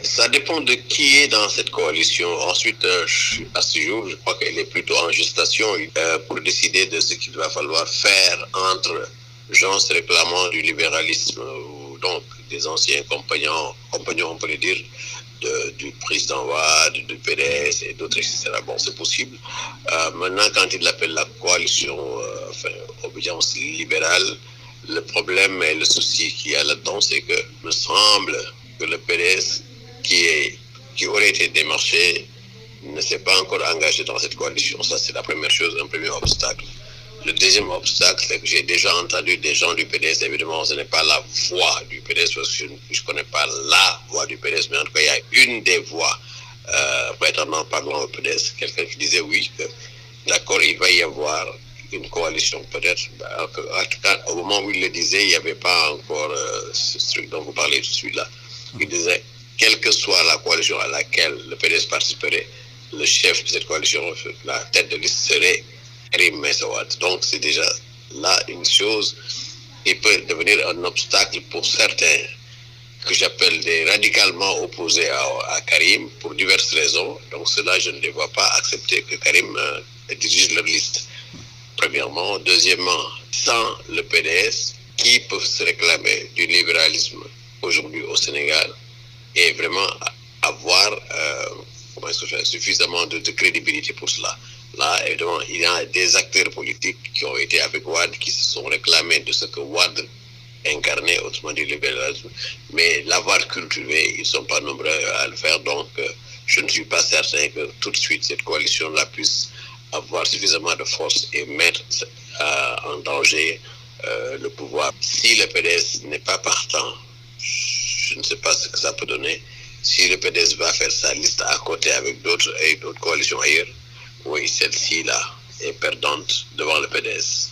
Ça dépend de qui est dans cette coalition. Ensuite, à ce jour, je crois qu'elle est plutôt en gestation pour décider de ce qu'il va falloir faire entre gens réclamant du libéralisme, ou donc des anciens compagnons on peut le dire, du président Wade, du PDS et d'autres, etc. Bon, c'est possible. Maintenant, quand il appelle la coalition obédience libérale, le problème et le souci qu'il y a là-dedans, c'est que me semble que le PDS qui aurait été démarché ne s'est pas encore engagé dans cette coalition. Ça, c'est la première chose, un premier obstacle. Le deuxième obstacle, c'est que j'ai déjà entendu des gens du PDS. Évidemment, ce n'est pas la voix du PDS, parce que je ne connais pas la voix du PDS, mais en tout cas, il y a une des voix prétendant parlant au PDS, quelqu'un qui disait oui, que d'accord, il va y avoir une coalition peut-être. En tout cas, au moment où il le disait, il n'y avait pas encore ce truc dont vous parlez tout de suite là. Il disait, quelle que soit la coalition à laquelle le PDS participerait, le chef de cette coalition, la tête de liste serait Karim Meïssa Wade. Donc c'est déjà là une chose qui peut devenir un obstacle pour certains que j'appelle des radicalement opposés à Karim pour diverses raisons. Donc cela, je ne les vois pas accepter que Karim dirige leur liste. Premièrement. Deuxièmement, sans le PDS, qui peut se réclamer du libéralisme aujourd'hui au Sénégal et vraiment avoir suffisamment de crédibilité pour cela. Là, évidemment, il y a des acteurs politiques qui ont été avec Wade, qui se sont réclamés de ce que Wade incarnait, autrement dit le libéralisme, mais l'avoir cultivé, ils ne sont pas nombreux à le faire, donc je ne suis pas certain que tout de suite cette coalition-là puisse avoir suffisamment de force et mettre en danger le pouvoir. Si le PDS n'est pas partant, je ne sais pas ce que ça peut donner. Si le PDS va faire sa liste à côté avec d'autres coalitions ailleurs, oui, celle-ci là est perdante devant le PDS.